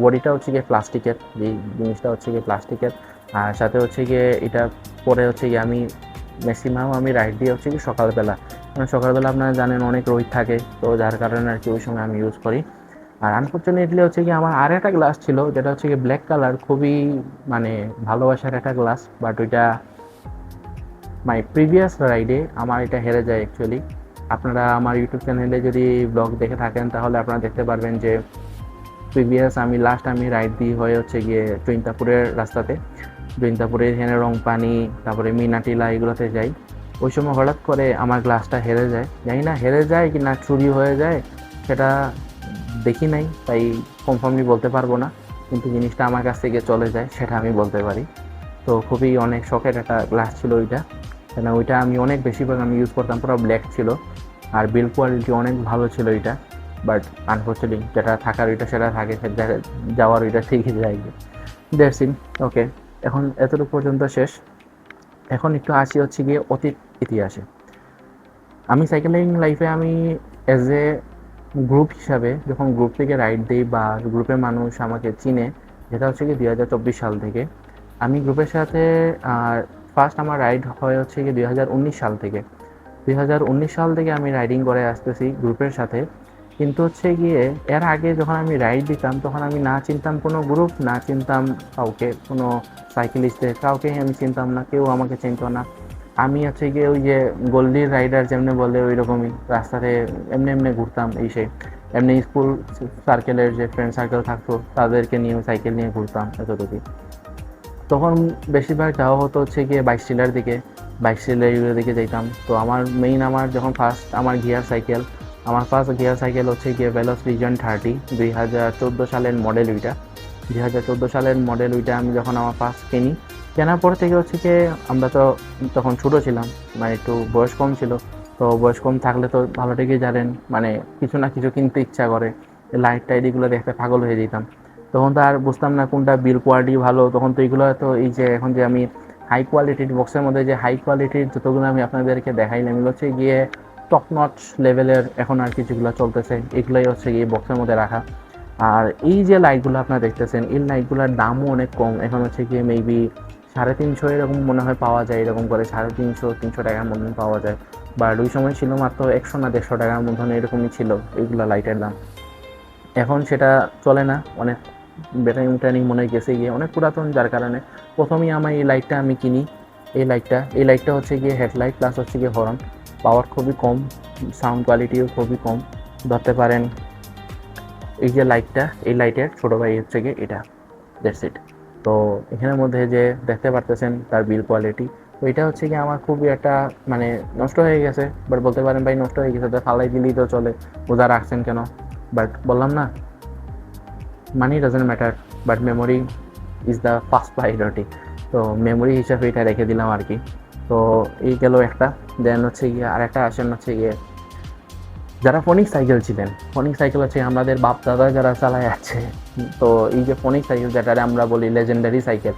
বডিটা হচ্ছে গিয়ে প্লাস্টিকের, যে জিনিসটা হচ্ছে গিয়ে প্লাস্টিকের, আর সাথে হচ্ছে গিয়ে এটা পরে হচ্ছে গিয়ে আমি ম্যাক্সিমাম আমি রাইড দিয়ে হচ্ছে কি সকালবেলা, মানে সকালবেলা আপনারা জানেন অনেক রোদ থাকে, তো যার কারণে আর কি ওই সময় আমি ইউজ করি। আর আনফর্চুনেটলি হচ্ছে কি আমার আর একটা গ্লাস ছিল যেটা হচ্ছে কি ব্ল্যাক কালার, খুবই মানে ভালোবাসার একটা গ্লাস, বাট ওইটা মাই প্রিভিয়াস রাইডে আমার এটা হেরে যায় অ্যাকচুয়ালি। আপনারা আমার ইউটিউব চ্যানেলে যদি ব্লগ দেখে থাকেন তাহলে আপনারা দেখতে পারবেন যে প্রিভিয়াস আমি লাস্ট আমি রাইড দিই হয়ে হচ্ছে গিয়ে জৈন্তাপুরের রাস্তাতে, জৈন্তাপুরের এখানে রংপানি তারপরে মিনাটিলা এগুলোতে যাই। ওই সময় হঠাৎ করে আমার গ্লাসটা হেরে যায়, জানি না হেরে যায় কি না চুরি হয়ে যায় সেটা দেখি নাই, তাই কনফার্মলি বলতে পারবো না, কিন্তু জিনিসটা আমার কাছ থেকে চলে যায় সেটা আমি বলতে পারি। তো খুবই অনেক শখের একটা গ্লাস ছিল ওইটা, কেন ওইটা আমি অনেক বেশিরভাগ আমি ইউজ করতাম, পুরো ব্ল্যাক ছিল আর বিল্ড কোয়ালিটি অনেক ভালো ছিল এটা। বাট আনফর্চুনেটলি যেটা থাকার ওইটা সেটা থাকে, সেটা যাওয়ার ওইটা ঠিকই যায়। That's it. ওকে, এখন এতটুকু পর্যন্ত শেষ। এখন একটু আসি হচ্ছে গিয়ে অতীত ইতিহাসে। আমি সাইকেলিং লাইফে আমি অ্যাজ এ গ্রুপ হিসাবে যখন গ্রুপ থেকে রাইড দিই বা গ্রুপের মানুষ আমাকে চিনে, যেটা হচ্ছে কি 2024 সাল থেকে আমি গ্রুপের সাথে ফার্স্ট আমার রাইড হয় হচ্ছে কি 2019 সাল থেকে। 2019 সাল থেকে আমি রাইডিং করে আসতেছি গ্রুপের সাথে, কিন্তু হচ্ছে গিয়ে এর আগে যখন আমি রাইড দিতাম তখন আমি না চিনতাম কোনো গ্রুপ, না চিনতাম কাউকে, কোনো সাইকেলিস্টদের কাউকে আমি চিনতাম না, কেউ আমাকে চিনতো না। আমি হচ্ছে গিয়ে ওই যে গল্লির রাইডার যেমনি বলে ওই রকমই রাস্তাতে এমনি এমনি ঘুরতাম, এই সেই এমনি স্কুল সার্কেলের যে ফ্রেন্ড সার্কেল থাকতো তাদেরকে নিয়ে সাইকেল নিয়ে ঘুরতাম এতটুকুই। তখন বেশিরভাগ যাওয়া হতো হচ্ছে গিয়ে বাইশটিলার দিকে, বাইশটিলার দিকে যেতাম। তো আমার মেইন আমার যখন ফার্স্ট আমার গিয়ার সাইকেল, আমার ফার্স্ট গিয়ার সাইকেল হচ্ছে গিয়ে ভেলোস লিজেন্ড 30, 2014 সালের মডেল ওইটা। 2014 সালের মডেল ওইটা আমি যখন আমার ফার্স্ট কিনি, কেনার পর থেকে হচ্ছে গিয়ে আমরা তো তখন ছোটো ছিলাম, মানে একটু বয়স কম ছিল। তো বয়স কম থাকলে তো ভালো ঠিকই জানেন মানে কিছু না কিছু কিনতে ইচ্ছা করে, লাইট টাইট এগুলো দেখতে পাগল হয়ে যেতাম। তখন তো আর বুঝতাম না কোনটা বিল কোয়ালিটি ভালো, তখন তো এগুলো তো এই যে এখন যে আমি হাই কোয়ালিটির বক্সের মধ্যে যে হাই কোয়ালিটির যতগুলো আমি আপনাদেরকে দেখাইলাম এগুলো হচ্ছে গিয়ে টপ নচ লেভেলের এখন আর কি যেগুলো চলতেছে এগুলোই হচ্ছে গিয়ে বক্সের মধ্যে রাখা। আর এই যে লাইটগুলো আপনারা দেখতেছেন এই লাইটগুলোর দামও অনেক কম, এখন হচ্ছে গিয়ে মেবি 350 এরকম মনে হয় পাওয়া যায়, এরকম করে 350-300 টাকার মতন পাওয়া যায়। বা ওই সময় ছিল মাত্র 100 না 150 টাকার মতন এরকমই ছিল এইগুলো লাইটের দাম। এখন সেটা চলে না, অনেক ব্যাটারি ট্যানিং মনে গেছে গিয়ে অনেক পুরাতন, যার কারণে প্রথমেই আমার এই লাইটটা আমি কিনি। এই লাইটটা হচ্ছে গিয়ে হেডলাইট প্লাস হচ্ছে গিয়ে হর্ন, পাওয়ার খুবই কম, সাউন্ড কোয়ালিটিও খুবই কম ধরতে পারেন। এই যে লাইটটা এই লাইটের ছোটো ভাই হচ্ছে গিয়ে এটা, দ্যাটস ইট। তো এখানের মধ্যে যে দেখতে পারতেছেন তার বিল কোয়ালিটি, তো এটা হচ্ছে কি আমার খুবই একটা মানে নষ্ট হয়ে গেছে, বাট বলতে পারেন ভাই নষ্ট হয়ে গেছে তো ফালাই দিলেই তো চলে, বোঝা রাখছেন কেন। বাট বললাম না, money doesn't matter, but memory is the first priority. তো মেমোরি হিসাবে এটা রেখে দিলাম আর কি। তো এই গেল একটা। দেন হচ্ছে গিয়ে আর একটা আসেন হচ্ছে গিয়ে যারা ফোনিক সাইকেল ছিলেন, ফোনিক সাইকেল হচ্ছে আমাদের বাপ দাদা যারা চালায় আছে। তো এই যে ফোনিক সাইকেল যেটা আমরা বলি লেজেন্ডারি সাইকেল,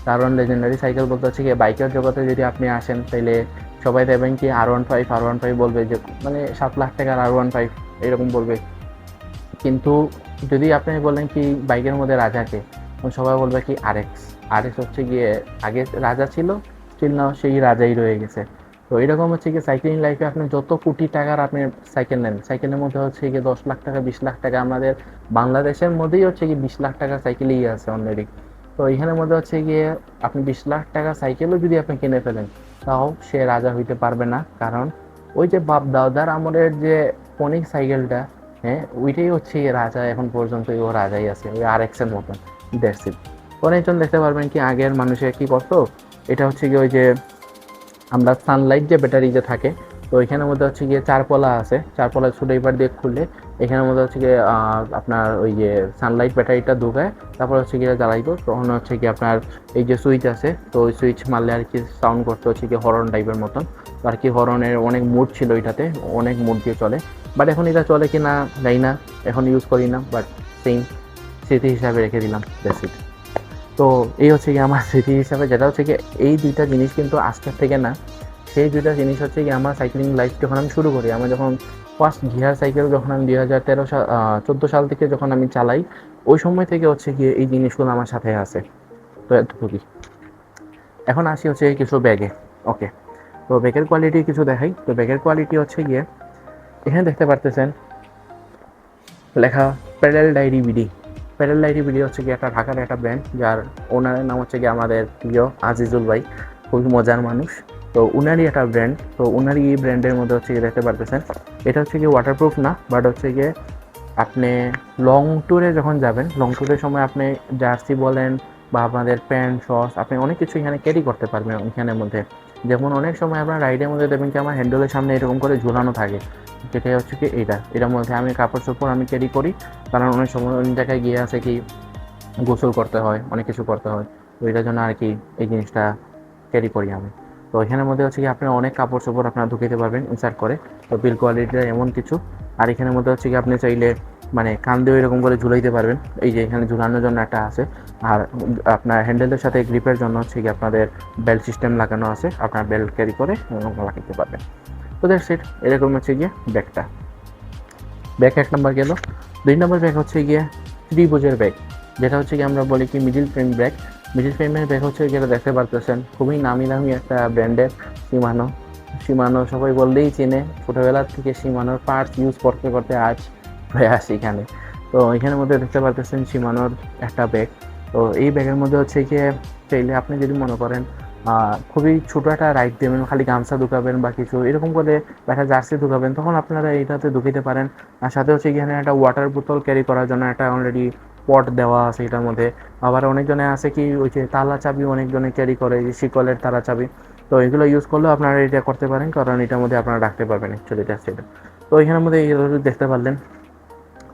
কারণ লেজেন্ডারি সাইকেল বলতে হচ্ছে কি বাইকের জগতে যদি আপনি আসেন তাইলে সবাই দেখবেন কি R15 বলবে যে মানে 7 লাখ টাকার R15 এরকম বলবে। কিন্তু যদি আপনি বলেন কি বাইকের মধ্যে রাজাকে, সবাই বলবে কি আরএক্স। আরএক্স হচ্ছে গিয়ে আগে রাজা ছিল, স্টিল নাও সেই রাজাই রয়ে গেছে। তো এরকম হচ্ছে কি সাইক্লিং লাইফে আপনি যত কোটি টাকার আপনি সাইকেল নেন, সাইকেলের মধ্যে হচ্ছে গিয়ে 10 লাখ টাকা 20 লাখ টাকা, আমাদের বাংলাদেশের মধ্যেই হচ্ছে কি 20 লাখ টাকা সাইকেলই আছে অলরেডি। তো এখানের মধ্যে হচ্ছে গিয়ে আপনি 20 লাখ টাকা সাইকেলও যদি আপনি কিনে ফেলেন তাও সে রাজা হইতে পারবে না, কারণ ওই যে বাপ দাদার আমলের যে ফোনিক সাইকেলটা, হ্যাঁ ওইটাই হচ্ছে রাজা, এখন পর্যন্ত ও রাজাই আছে ওই RX এর মতন। That's it. অনেকজন দেখতে পারবেন কি আগের মানুষে কি করতো, এটা হচ্ছে কি ওই যে আমরা সানলাইট যে ব্যাটারি যে থাকে তো এখানের মধ্যে হচ্ছে গিয়ে চারপলা আছে, চারপলা ছুটে এবার দিয়ে খুললে এখানের মধ্যে হচ্ছে গিয়ে আপনার ওই যে সানলাইট ব্যাটারিটা ঢুকায় তারপর হচ্ছে গিয়ে জ্বালাইতো, তখন হচ্ছে কি আপনার এই যে সুইচ আছে, তো ওই সুইচ মারলে আর কি সাউন্ড করতে হচ্ছে কি হরন টাইপের মতন, আর কি হরনের অনেক মুড ছিল এটাতে, অনেক মুড দিয়ে চলে। বাট এখন এটা চলে কি না জানি না, এখন ইউজ করি না, বাট সেম স্মৃতি হিসাবে রেখে দিলাম, দ্যাটস ইট। তো এই হচ্ছে কি আমার স্মৃতি হিসাবে, যেটা হচ্ছে কি এই দুইটা জিনিস কিন্তু আজকের থেকে না, সেই দুইটা জিনিস হচ্ছে কি আমার সাইক্লিং লাইফ যখন আমি শুরু করি, আমি যখন ফার্স্ট গিয়ার সাইকেল যখন আমি 2013 সাল 14 সাল থেকে যখন আমি চালাই, ওই সময় থেকে হচ্ছে গিয়ে এই জিনিসগুলো আমার সাথে আছে। তো এতটুকুই। এখন আসি হচ্ছে কিছু ব্যাগে। ওকে, তো ব্যাগের কোয়ালিটি কিছু দেখাই। তো ব্যাগের কোয়ালিটি হচ্ছে গিয়ে এখানে দেখতে পারতেছেন লেখা paddle diary BD. Paddle diary BD হচ্ছে কি একটা ঢাকার একটা ব্র্যান্ড, যার ওনারের নাম হচ্ছে কি আমাদের প্রিয় আজিজুল ভাই, খুবই মজার মানুষ। তো উনারই একটা ব্র্যান্ড, তো উনারই এই ব্র্যান্ডের মধ্যে হচ্ছে গিয়ে দেখতে পারতেছেন এটা হচ্ছে কি ওয়াটারপ্রুফ না, বাট হচ্ছে গিয়ে আপনি লং ট্যুরে যখন যাবেন, লং ট্যুরের সময় আপনি জার্সি বলেন বা আপনাদের প্যান্ট শর্টস আপনি অনেক কিছু এখানে ক্যারি করতে পারবেন এখানের মধ্যে। যেমন অনেক সময় আপনার রাইডের মধ্যে দেখবেন কি আমার হ্যান্ডেলের সামনে এরকম করে ঝুলানো থাকে, যেটাই হচ্ছে কি এটার মধ্যে আমি কাপড় চোপড় আমি ক্যারি করি, কারণ অনেক সময় অনেক জায়গায় গিয়ে আছে কি গোসল করতে হয়, অনেক কিছু করতে হয়, তো এটার জন্য আর কি এই জিনিসটা ক্যারি করি আমি। তো এখানের মধ্যে হচ্ছে কি আপনি অনেক কাপড় চোপড় আপনারা ঢুকাইতে পারবেন ইনসার্ট করে, তো বিল কোয়ালিটিটা এমন কিছু। আর এখানের মধ্যে হচ্ছে কি আপনি চাইলে মানে কান দিয়ে এরকম করে ঝুলাইতে পারবেন, এই যে এখানে ঝুলানোর জন্য একটা আছে। আর আপনার হ্যান্ডেলের সাথে গ্রিপের জন্য হচ্ছে কি আপনাদের বেল্ট সিস্টেম লাগানো আছে, আপনার বেল্ট ক্যারি করে লাগাইতে পারবেন। তো দ্যাটস ইট, এরকম হচ্ছে গিয়ে ব্যাগটা। ব্যাগ এক নম্বর গেল। 2 নম্বর ব্যাগ হচ্ছে গিয়ে ত্রিভুজের ব্যাগ, যেটা হচ্ছে কি আমরা বলি কি মিডিল ফ্রেম ব্যাগ। মিডিল ফ্রেমের ব্যাগ হচ্ছে যেটা দেখতে পারতেছেন খুবই নামি দামি একটা ব্র্যান্ডের শিমানো। শিমানো সবাই বললেই চিনে, ছোটোবেলার থেকে শিমানোর পার্টস ইউজ করতে করতে আজ হয়ে আসি এখানে। তো এখানের মধ্যে দেখতে পারতেছেন শিমানোর একটা ব্যাগ। তো এই ব্যাগের মধ্যে হচ্ছে গিয়ে চাইলে আপনি যদি মনে করেন খুবই ছোটো একটা রাইড দেবেন, খালি গামছা ঢুকাবেন বা কিছু এরকম করে একটা জার্সি ঢুকাবেন, তখন আপনারা এইটাতে ঢুকিতে পারেন। আর সাথে হচ্ছে এখানে একটা ওয়াটার বোতল ক্যারি করার জন্য একটা অলরেডি পট দেওয়া আছে এটার মধ্যে। আবার অনেকজনে আছে কি ওই যে তালা চাবি অনেকজনে ক্যারি করে, যে শিকলের তালা চাবি, তো এগুলো ইউজ করলেও আপনারা এটা করতে পারেন, কারণ এটার মধ্যে আপনারা রাখতে পারবেন অ্যাকচুয়ালি জাস্ট এটা। তো এখানের মধ্যে এগুলো দেখতে পারলেন।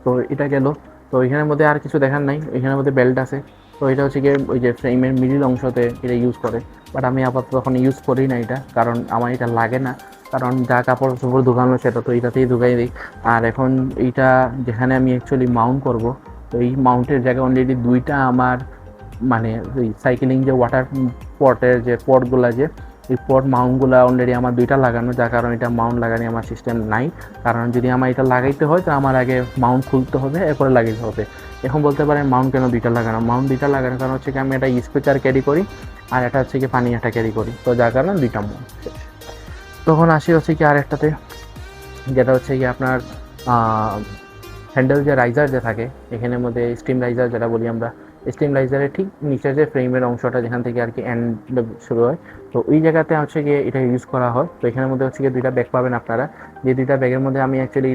তো এটা গেল। তো এখানের মধ্যে আর কিছু দেখার নাই, এখানের মধ্যে বেল্ট আছে। তো এটা হচ্ছে গিয়ে ওই যে ফ্রেমের মিডিল অংশতে এটা ইউজ করে, বাট আমি আপাতত এখন ইউজ করি না এটা, কারণ আমার এটা লাগে না, কারণ যা কাপড় চোপড় ঢুকানো সেটা তো এটাতেই ঢুকাই দিই। আর এখন এইটা যেখানে আমি অ্যাকচুয়ালি মাউন্ট করব, তো এই মাউন্টের জায়গায় অলরেডি দুইটা আমার মানে ওই সাইকেলিং যে ওয়াটার পটের যে পটগুলা, যে এই পট মাউন্টগুলো অলরেডি আমার দুইটা লাগানো, যার কারণে এটা মাউন্ট লাগানি আমার সিস্টেম নাই। কারণ যদি আমার এটা লাগাইতে হয় তো আমার আগে মাউন্ট খুলতে হবে, এরপরে লাগাইতে হবে। এখন বলতে পারেন মাউন্ট কেন দুইটা লাগানো, মাউন্ট দুইটা লাগানোর কারণ হচ্ছে কি আমি একটা স্পিকার ক্যারি করি আর এটা হচ্ছে কি পানি একটা ক্যারি করি, তো যার কারণে দুইটা মাউন্ট। তখন আসি হচ্ছে কি আরেকটাতে, যেটা হচ্ছে কি আপনার হ্যান্ডেল যে রাইজার যে থাকে, এখানের মধ্যে স্টিম রাইজার যেটা বলি আমরা, স্টিম রাইজারের ঠিক নিচে যে ফ্রেমের অংশটা যেখান থেকে আর কি এন্ড শুরু হয়, তো ওই জায়গাতে হচ্ছে গিয়ে এটা ইউজ করা হয়। তো এখানের মধ্যে হচ্ছে গিয়ে দুইটা ব্যাগ পাবেন আপনারা, যে দুইটা ব্যাগের মধ্যে আমি অ্যাকচুয়ালি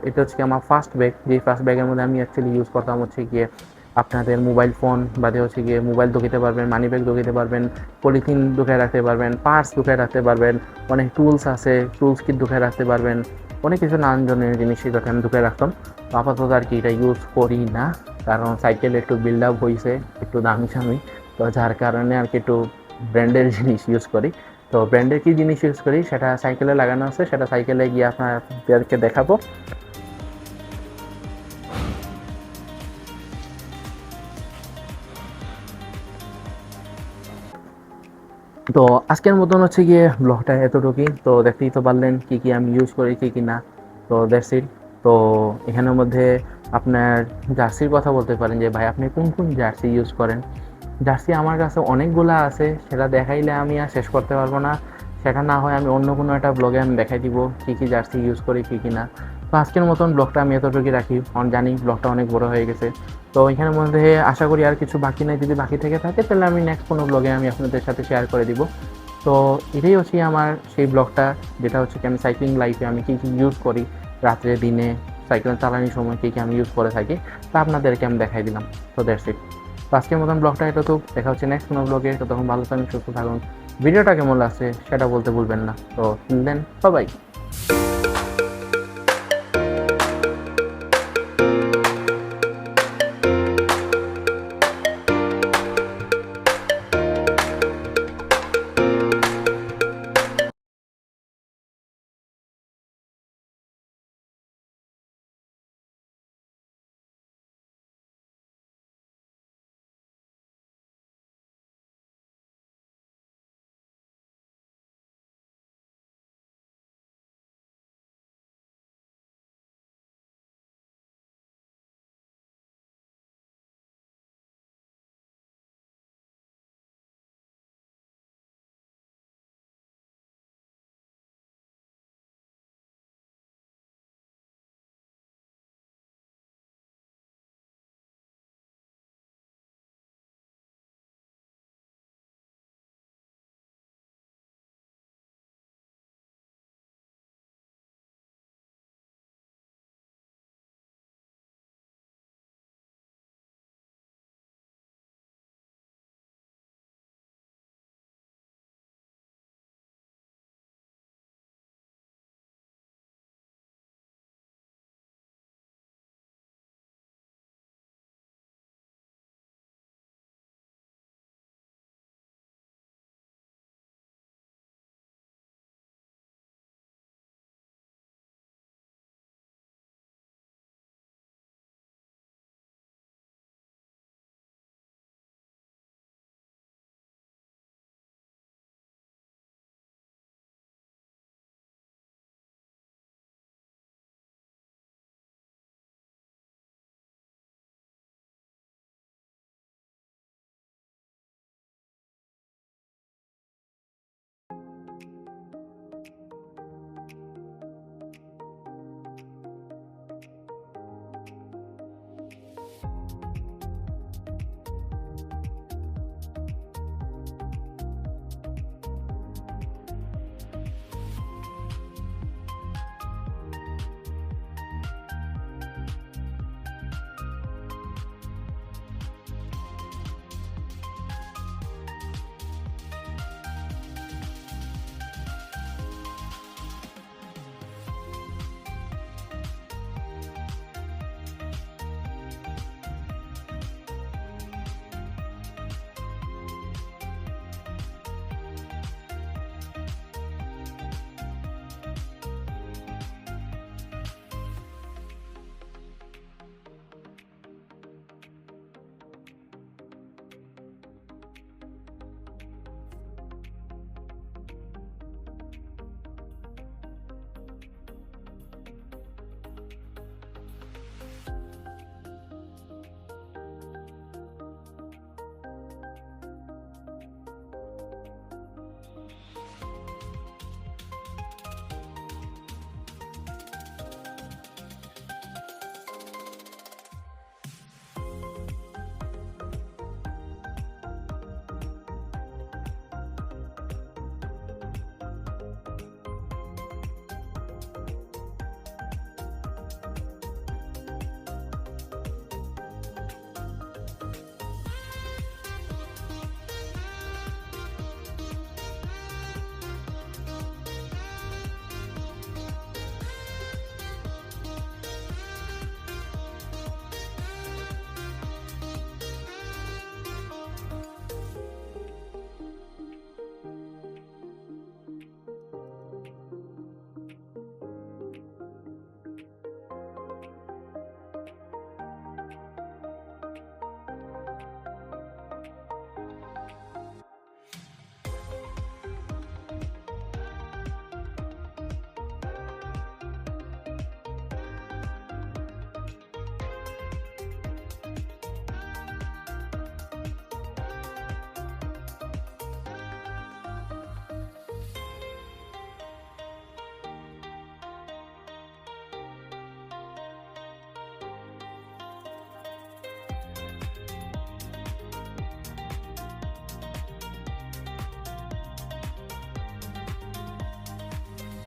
এটা হচ্ছে আমার ফার্স্ট ব্যাগ, যে ফার্স্ট ব্যাগের মধ্যে আমি অ্যাকচুয়ালি ইউজ করতাম হচ্ছে গিয়ে আপনাদের মোবাইল ফোন বাদে হচ্ছে গিয়ে মোবাইল ঢুকিতে পারবেন, মানি ব্যাগ ঢুকিতে পারবেন, পলিথিন ঢুকায় রাখতে পারবেন, পার্টস ঢুকায় রাখতে পারবেন, অনেক টুলস আছে, টুলস কিট ঢুকায় রাখতে পারবেন, অনেক কিছু নানান জনের জিনিস এটাকে আমি ঢুকে রাখতাম। তো আপাতত আর কি এটা ইউজ করি না, কারণ সাইকেল একটু বিল্ড আপ হয়েছে, একটু দামি সামি, তো যার কারণে আর কি একটু ব্র্যান্ডের জিনিস ইউজ করি। তো ব্র্যান্ডের কী জিনিস ইউজ করি সেটা সাইকেলে লাগানো আছে, সেটা সাইকেলে গিয়ে আপনাদেরকে দেখাবো। তো আজকের মতন হচ্ছে গিয়ে ব্লগটা এতটুকুই। তো দেখতেই তো পারলেন কী কী আমি ইউজ করি কী কী না। তো দ্যাটস ইট। তো এখানের মধ্যে আপনার জার্সির কথা বলতে পারেন যে ভাই আপনি কোন কোন জার্সি ইউজ করেন। জার্সি আমার কাছে অনেকগুলা আছে, সেটা দেখাইলে আমি আর শেষ করতে পারবো না। সেটা না হয় আমি অন্য কোনো একটা ব্লগে আমি দেখাই দিব কী কী জার্সি ইউজ করি কী কী না। তো আজকের মতন ব্লগটা আমি এতটুকুই রাখি, জানি ব্লগটা অনেক বড় হয়ে গেছে। তো এখানের মধ্যে আশা করি আর কিছু বাকি নাই, যদি বাকি থেকে থাকে তাহলে আমি নেক্সট কোনো ব্লগে আমি আপনাদের সাথে শেয়ার করে দিব। তো এটাই হচ্ছে আমার সেই ব্লগটা, যেটা হচ্ছে কি আমি সাইক্লিং লাইফে আমি কী কী ইউজ করি, রাত্রে দিনে সাইকেল চালানোর সময় কী কী আমি ইউজ করে থাকি, তা আপনাদেরকে আমি দেখাই দিলাম। তো দ্যাটস ইট। তো আজকের মতন ব্লগটা এটা তো দেখা হচ্ছে নেক্সট কোনো ব্লগে। তো তখন ভালো থাকুন, সুস্থ থাকুন, ভিডিওটা কেমন লাগছে সেটা বলতে ভুলবেন না। তো দেন বাই।